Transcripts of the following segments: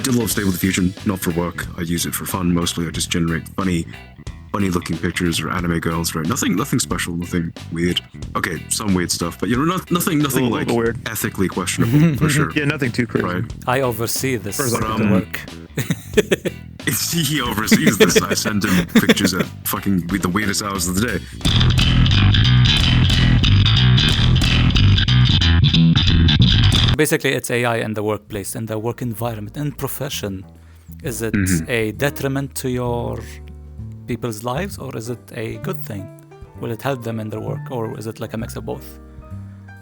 I do love Stable Diffusion, not for work. I use it for fun mostly. I just generate funny looking pictures or anime girls, right? Nothing special, nothing weird. Okay, some weird stuff, but nothing like weird. Ethically questionable for sure. Yeah, nothing too crazy. Right. I oversee this work. He oversees this. I send him pictures at fucking the weirdest hours of the day. Basically, it's AI in the workplace, in the work environment, in profession. Is it a detriment to your people's lives, or is it a good thing? Will it help them in their work, or is it like a mix of both?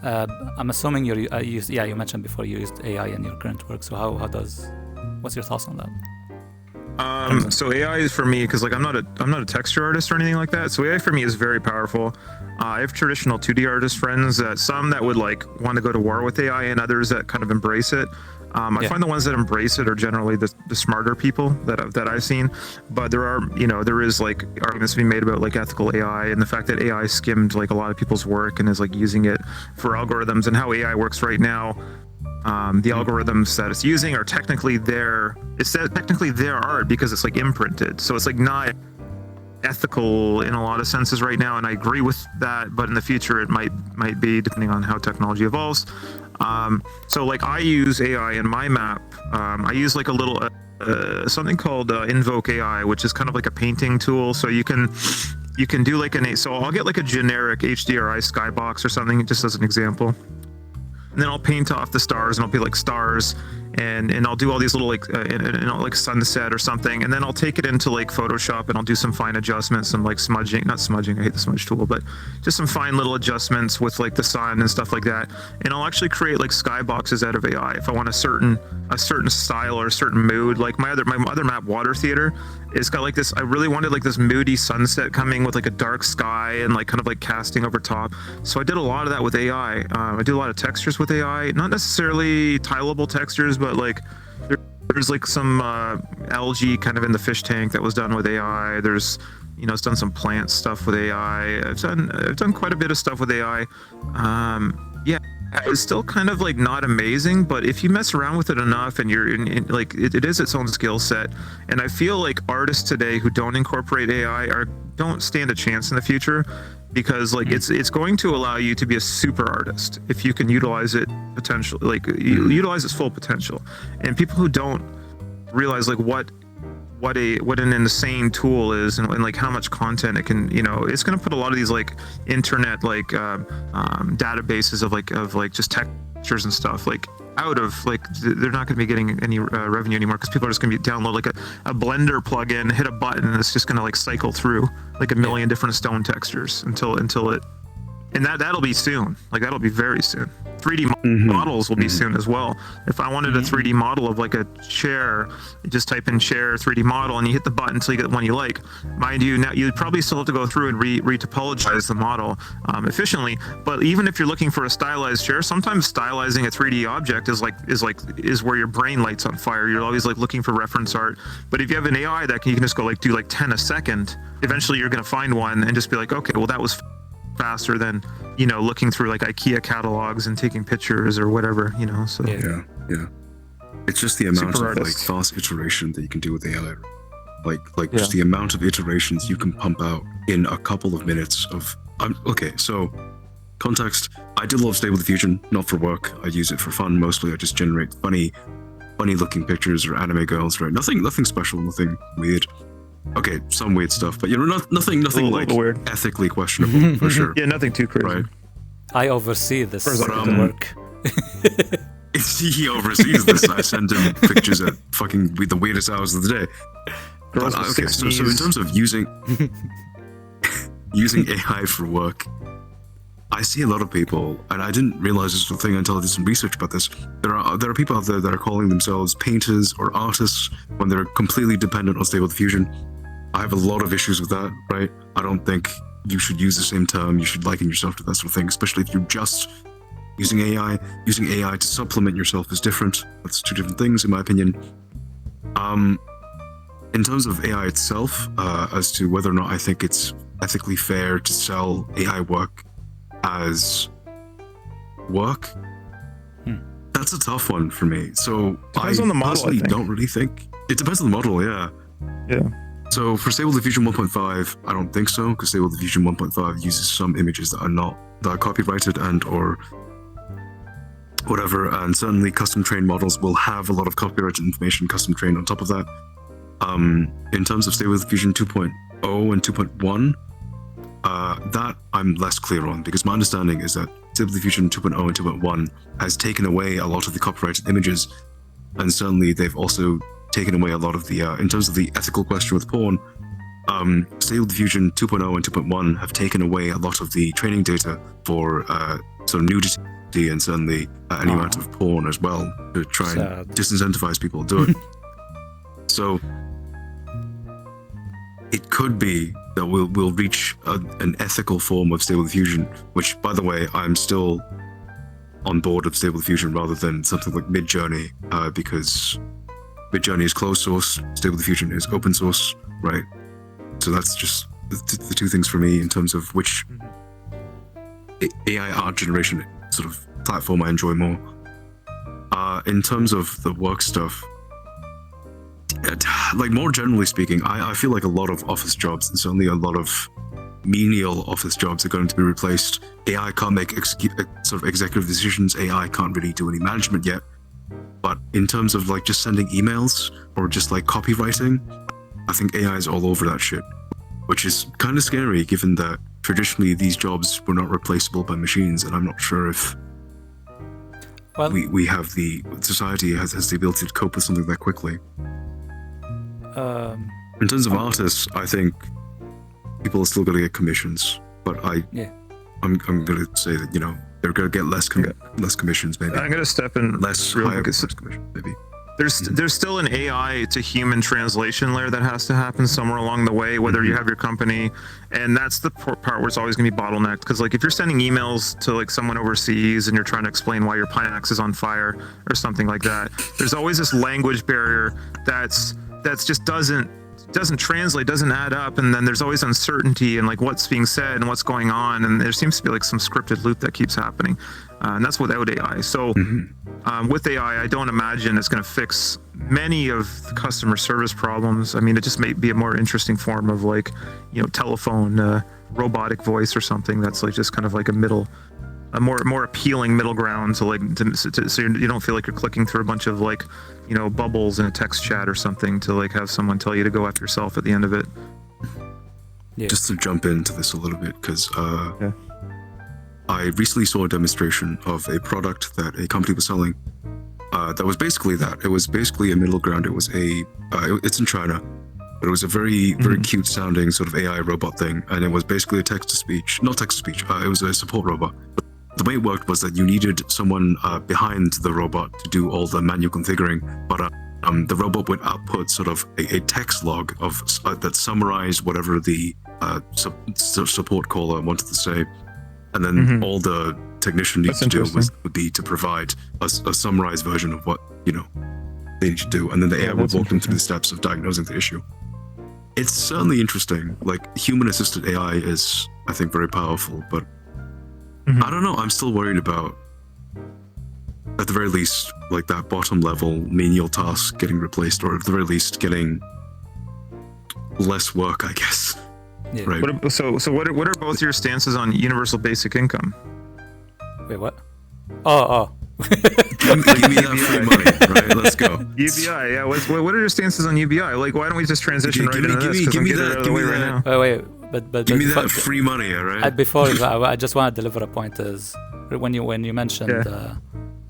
I'm assuming you mentioned before you used AI in your current work. So what's your thoughts on that? So AI is for me, because like I'm not a texture artist or anything like that. So AI for me is very powerful. I have traditional 2D artist friends some that would like want to go to war with AI, and others that kind of embrace it. I find the ones that embrace it are generally the smarter people that I've seen. But there is like arguments to be made about like ethical AI and the fact that AI skimmed like a lot of people's work and is like using it for algorithms, and how AI works right now. The algorithms that it's using are technically their art because it's like imprinted. So it's like not ethical in a lot of senses right now, and I agree with that, but in the future it might be, depending on how technology evolves. So like I use AI in my map. I use like a little something called Invoke AI, which is kind of like a painting tool. So you can do like so I'll get like a generic HDRI skybox or something, just as an example. And then I'll paint off the stars, and I'll be like stars, and I'll do all these little like sunset or something, and then I'll take it into like Photoshop, and I'll do some fine adjustments, some like not smudging, I hate the smudge tool, but just some fine little adjustments with like the sun and stuff like that. And I'll actually create like skyboxes out of AI if I want a certain style or a certain mood. Like my other map, Water Theater, it's got like this, I really wanted like this moody sunset coming with like a dark sky and like kind of like casting over top. So I did a lot of that with AI. I do a lot of textures with AI, not necessarily tileable textures, but like there's like some algae kind of in the fish tank that was done with AI. There's, it's done some plant stuff with AI. I've done quite a bit of stuff with AI. It's still kind of like not amazing, but if you mess around with it enough, and you're like it is its own skill set. And I feel like artists today who don't incorporate AI don't stand a chance in the future, because like it's going to allow you to be a super artist if you can utilize it potentially, like utilize its full potential. And people who don't realize like what an insane tool is, and like how much content it can, it's going to put a lot of these like internet like databases of like just textures and stuff like out of like, they're not going to be getting any revenue anymore, because people are just going to be download like a Blender plugin, hit a button, and it's just going to like cycle through like a million different stone textures until it. And that'll be soon. Like that'll be very soon. 3D models will be soon as well. If I wanted a 3D model of like a chair, you just type in chair 3D model, and you hit the button until you get the one you like. Mind you, now you'd probably still have to go through and re-topologize the model efficiently. But even if you're looking for a stylized chair, sometimes stylizing a 3D object is where your brain lights on fire. You're always like looking for reference art. But if you have an AI that you can just go like do like 10 a second, eventually you're going to find one and just be like, okay, well that was faster than looking through like IKEA catalogs and taking pictures or whatever, so yeah it's just the amount of like fast iteration that you can do with AI, like just the amount of iterations you can pump out in a couple of minutes of okay, so context, I do love Stable Diffusion, not for work. I use it for fun mostly. I just generate funny looking pictures or anime girls, right? Nothing special, nothing weird. Okay, some weird stuff, but nothing like weird. Ethically questionable for sure. Yeah, nothing too crazy. Right. I oversee this work. He oversees this. I send him pictures at fucking the weirdest hours of the day. But, okay, so in terms of using AI for work, I see a lot of people, and I didn't realize this was a thing until I did some research about this. There are people out there that are calling themselves painters or artists when they're completely dependent on Stable Diffusion. I have a lot of issues with that, right? I don't think you should use the same term. You should liken yourself to that sort of thing, especially if you're just using AI. Using AI to supplement yourself is different. That's two different things, in my opinion. In terms of AI itself, as to whether or not I think it's ethically fair to sell AI work as work, That's a tough one for me. So Depends on the model, personally I think. don't really think it depends on the model. Yeah. Yeah. So for Stable Diffusion 1.5, I don't think so, because Stable Diffusion 1.5 uses some images that are copyrighted and or whatever, and certainly custom trained models will have a lot of copyrighted information custom trained on top of that. In terms of Stable Diffusion 2.0 and 2.1, that I'm less clear on, because my understanding is that Stable Diffusion 2.0 and 2.1 has taken away a lot of the copyrighted images, and certainly they've also taken away a lot of the, in terms of the ethical question with porn, Stable Diffusion 2.0 and 2.1 have taken away a lot of the training data for sort of nudity and certainly any amount of porn as well, to try and disincentivize people to do it. So it could be that we'll reach an ethical form of Stable Diffusion, which, by the way, I'm still on board of Stable Diffusion rather than something like Midjourney, because Midjourney is closed source, Stable Diffusion is open source, right? So that's just the two things for me in terms of which AI art generation sort of platform I enjoy more. In terms of the work stuff, like more generally speaking, I feel like a lot of office jobs, and certainly a lot of menial office jobs, are going to be replaced. AI can't make sort of executive decisions. AI can't really do any management yet. But in terms of like just sending emails or just like copywriting, I think AI is all over that shit, which is kind of scary given that traditionally these jobs were not replaceable by machines, and I'm not sure if we have society has the ability to cope with something that quickly. In terms of artists, I think people are still going to get commissions, but I'm going to say that, you know, they're going to get less commissions, maybe. I'm going to step in less higher commissions, maybe. There's still an AI to human translation layer that has to happen somewhere along the way, whether you have your company, and that's the part where it's always going to be bottlenecked. Because like if you're sending emails to like someone overseas and you're trying to explain why your Pineax is on fire or something like that, there's always this language barrier that's just doesn't translate, doesn't add up, and then there's always uncertainty and like what's being said and what's going on, and there seems to be like some scripted loop that keeps happening, and that's without AI. So with AI, I don't imagine it's going to fix many of the customer service problems. I mean, it just may be a more interesting form of like, you know, telephone robotic voice or something that's like just kind of like a more appealing middle ground to like so you don't feel like you're clicking through a bunch of like, you know, bubbles in a text chat or something to like have someone tell you to go F yourself at the end of it. Yeah. Just to jump into this a little bit, because I recently saw a demonstration of a product that a company was selling that was basically that. It was basically a middle ground. It was it's in China, but it was a very cute sounding sort of AI robot thing, and it was basically a not text to speech. It was a support robot. The way it worked was that you needed someone behind the robot to do all the manual configuring, but the robot would output sort of a text log of that summarized whatever the support caller wanted to say, and then all the technician needs to do would be to provide a summarized version of what, you know, they need to do, and then the AI would walk them through the steps of diagnosing the issue. It's certainly interesting. Like, human-assisted AI is, I think, very powerful, but I don't know. I'm still worried about, at the very least, like that bottom level menial task getting replaced, or at the very least getting less work, I guess. Yeah. Right. So what are both your stances on universal basic income? Wait, what? Oh. Give me that free money, right? Let's go. UBI, yeah. What are your stances on UBI? Like, why don't we just transition right into this? Because I'm getting it out of the way right now. Wait. But give me that free money, all right? Before I just want to deliver a point. Is when you mentioned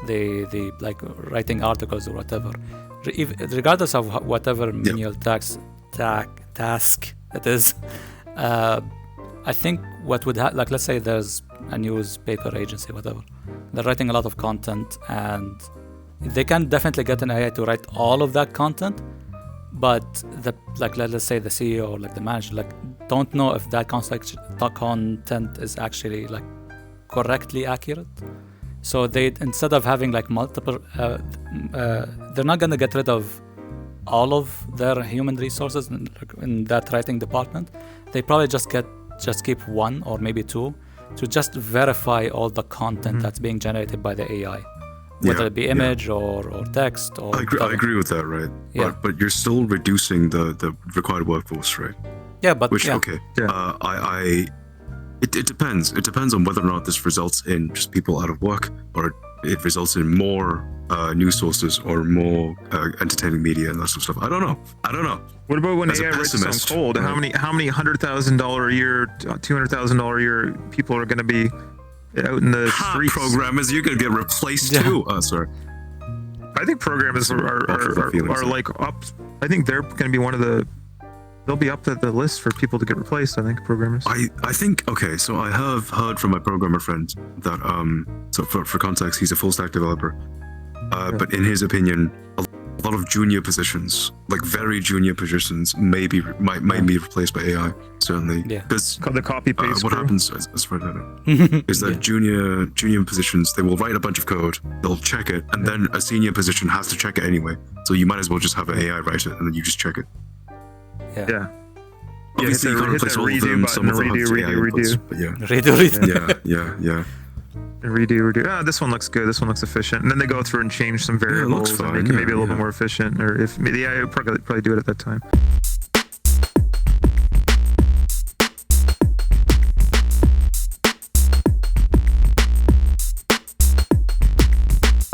the like writing articles or whatever, regardless of whatever menial task it is, I think what would like, let's say there's a newspaper agency, whatever, they're writing a lot of content, and they can definitely get an AI to write all of that content, but let's say the CEO or like the manager don't know if that content is actually like correctly accurate. So they, instead of having like multiple, they're not gonna get rid of all of their human resources in that writing department. They probably just keep one or maybe two to just verify all the content that's being generated by the AI, whether it be image or text or I agree with that, right? Yeah. But you're still reducing the required workforce, right? Yeah, but Which yeah. okay, it depends. It depends on whether or not this results in just people out of work, or it results in more news sources or more entertaining media and that sort of stuff. I don't know. What about when As a AI writes its own pessimist, code? right. How many $100,000 a year, $200,000 a year people are going to be out in the streets? Programmers, you're gonna get replaced Yeah. too. Sorry. I think programmers are like up. I think they're going to be one of the. They'll be up at the list for people to get replaced. I think programmers. I think okay. So I have heard from my programmer friend that so for context, he's a full stack developer. But in his opinion, a lot of junior positions, like very junior positions, might be replaced by AI. Certainly, Yeah. because Called the copy paste. what crew. happens as far as I know is that junior positions, they will write a bunch of code, they'll check it, and then a senior position has to check it anyway. So you might as well just have an AI write it, and then you just check it. Yeah. Obviously, you can't hit replace that all of redo them. button, Some of them redo, have AI redo, inputs, redo. but yeah. redo. Yeah. Redo. This one looks good. This one looks efficient. And then they go through and change some it looks variables and fine, make it maybe a little yeah. bit more efficient. Or if the AI would probably do it at that time.